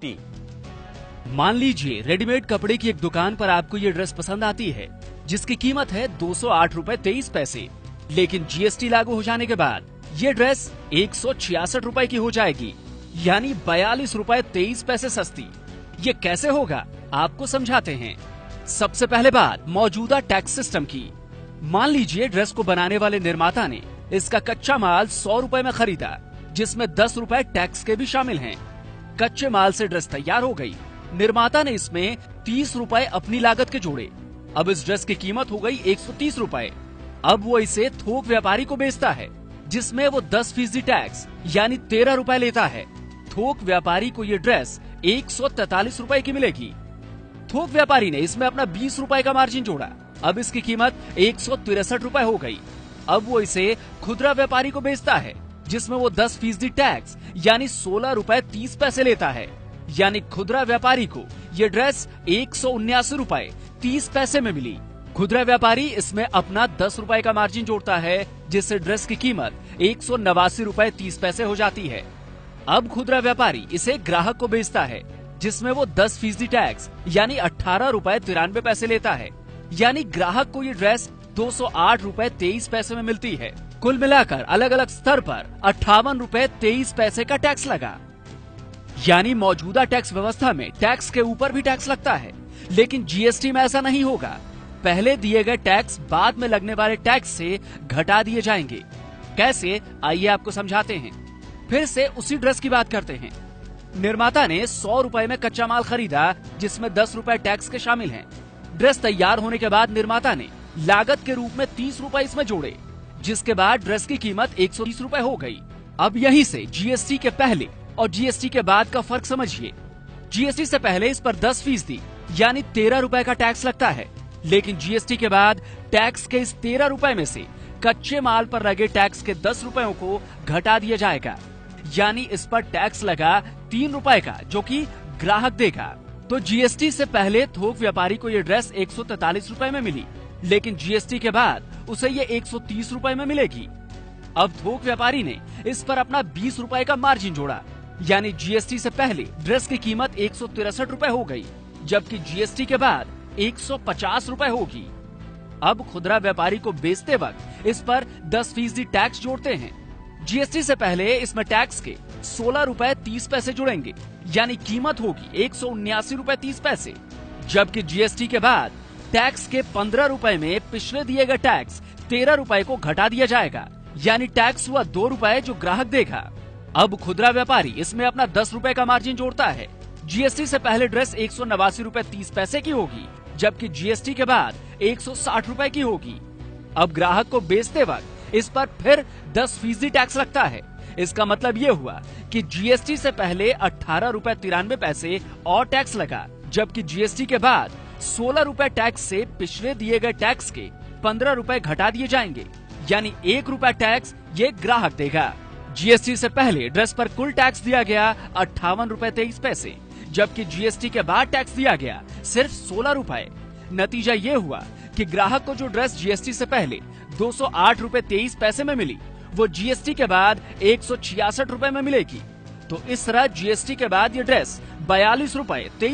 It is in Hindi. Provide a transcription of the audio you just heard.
जीएसटी। मान लीजिए रेडीमेड कपड़े की एक दुकान पर आपको ये ड्रेस पसंद आती है, जिसकी कीमत है 208.23 रुपए, लेकिन जीएसटी लागू हो जाने के बाद ये ड्रेस 166 रुपए की हो जाएगी, यानी 42.23 रुपए सस्ती। ये कैसे होगा, आपको समझाते हैं। सबसे पहले बात मौजूदा टैक्स सिस्टम की। मान लीजिए ड्रेस को बनाने वाले निर्माता ने इसका कच्चा माल 100 रुपए में खरीदा, जिसमें 10 रुपए टैक्स के भी शामिल हैं। कच्चे माल से ड्रेस तैयार हो गई। निर्माता ने इसमें 30 रुपए अपनी लागत के जोड़े। अब इस ड्रेस की कीमत हो गई 130 रुपए। अब वो इसे थोक व्यापारी को बेचता है, जिसमें वो 10% टैक्स यानी 13 रुपए लेता है। थोक व्यापारी को ये ड्रेस 143 रुपए की मिलेगी। थोक व्यापारी ने इसमें अपना 20 रुपए का मार्जिन जोड़ा। अब इसकी कीमत 163 रुपए हो गई। अब वो इसे खुदरा व्यापारी को बेचता है, जिसमें वो 10% टैक्स यानी 16 रुपए 30 पैसे लेता है। यानी खुदरा व्यापारी को ये ड्रेस 179 रुपए 30 पैसे में मिली। खुदरा व्यापारी इसमें अपना 10 रुपए का मार्जिन जोड़ता है, जिससे ड्रेस की कीमत 189 रुपए 30 पैसे हो जाती है। अब खुदरा व्यापारी इसे ग्राहक को बेचता है, जिसमें वो 10% टैक्स यानी 18 रुपए 93 पैसे लेता है। यानी ग्राहक को ये ड्रेस 208 रुपए 23 पैसे में मिलती है। कुल मिलाकर अलग अलग स्तर पर 58 रुपए 23 पैसे का टैक्स लगा। यानी मौजूदा टैक्स व्यवस्था में टैक्स के ऊपर भी टैक्स लगता है, लेकिन जीएसटी में ऐसा नहीं होगा। पहले दिए गए टैक्स बाद में लगने वाले टैक्स से घटा दिए जाएंगे। कैसे, आइए आपको समझाते हैं। फिर से उसी ड्रेस की बात करते हैं। निर्माता ने 100 रुपए में कच्चा माल खरीदा, जिसमें 10 रुपए टैक्स के शामिल हैं। ड्रेस तैयार होने के बाद निर्माता ने लागत के रूप में 30 रुपए इसमें जोड़े, जिसके बाद ड्रेस की कीमत 130 रुपए हो गई। अब यहीं से जीएसटी के पहले और जीएसटी के बाद का फर्क समझिए। जीएसटी से पहले इस पर 10% यानी 13 रुपए का टैक्स लगता है, लेकिन जीएसटी के बाद टैक्स के इस 13 रुपए में से कच्चे माल पर लगे टैक्स के 10 रुपयों को घटा दिया जाएगा। यानी इस पर टैक्स लगा 3 रुपए का, जो कि ग्राहक देगा। तो जीएसटी से पहले थोक व्यापारी को ये ड्रेस 143 रुपए में मिली, लेकिन जीएसटी के बाद उसे ये 130 रुपए में मिलेगी। अब थोक व्यापारी ने इस पर अपना 20 रुपए का मार्जिन जोड़ा, यानी जीएसटी से पहले ड्रेस की कीमत 163 रुपए हो गई, जबकि जीएसटी के बाद 150 रुपए होगी। अब खुदरा व्यापारी को बेचते वक्त इस पर 10% टैक्स जोड़ते हैं। जीएसटी से पहले इसमें टैक्स के 16 रुपए 30 पैसे जुड़ेंगे, यानी कीमत होगी 179 रुपए 30 पैसे। जबकि जीएसटी के बाद टैक्स के 15 रुपए में पिछले दिए गए टैक्स 13 रुपए को घटा दिया जाएगा, यानी टैक्स हुआ 2 रुपए जो ग्राहक देगा। अब खुदरा व्यापारी इसमें अपना 10 रुपए का मार्जिन जोड़ता है। जीएसटी से पहले ड्रेस 189 रुपए 30 पैसे की होगी, जबकि जीएसटी के बाद 160 रुपए की होगी। अब ग्राहक को बेचते वक्त इस पर फिर 10% टैक्स लगता है। इसका मतलब ये हुआ कि जीएसटी से पहले 18 रुपए 93 पैसे और टैक्स लगा, जबकि जीएसटी के बाद 16 रुपए टैक्स से पिछले दिए गए टैक्स के 15 रुपए घटा दिए जाएंगे, यानी 1 रुपए टैक्स ये ग्राहक देगा। जीएसटी से पहले ड्रेस पर कुल टैक्स दिया गया 58 रुपए 23 पैसे, जबकि जीएसटी के बाद टैक्स दिया गया सिर्फ 16 रुपए। नतीजा ये हुआ कि ग्राहक को जो ड्रेस जीएसटी से पहले 208 रुपए 23 पैसे में मिली, वो जीएसटी के बाद 166 रुपए में मिलेगी। तो इस तरह जीएसटी के बाद ये ड्रेस 42 रुपए 23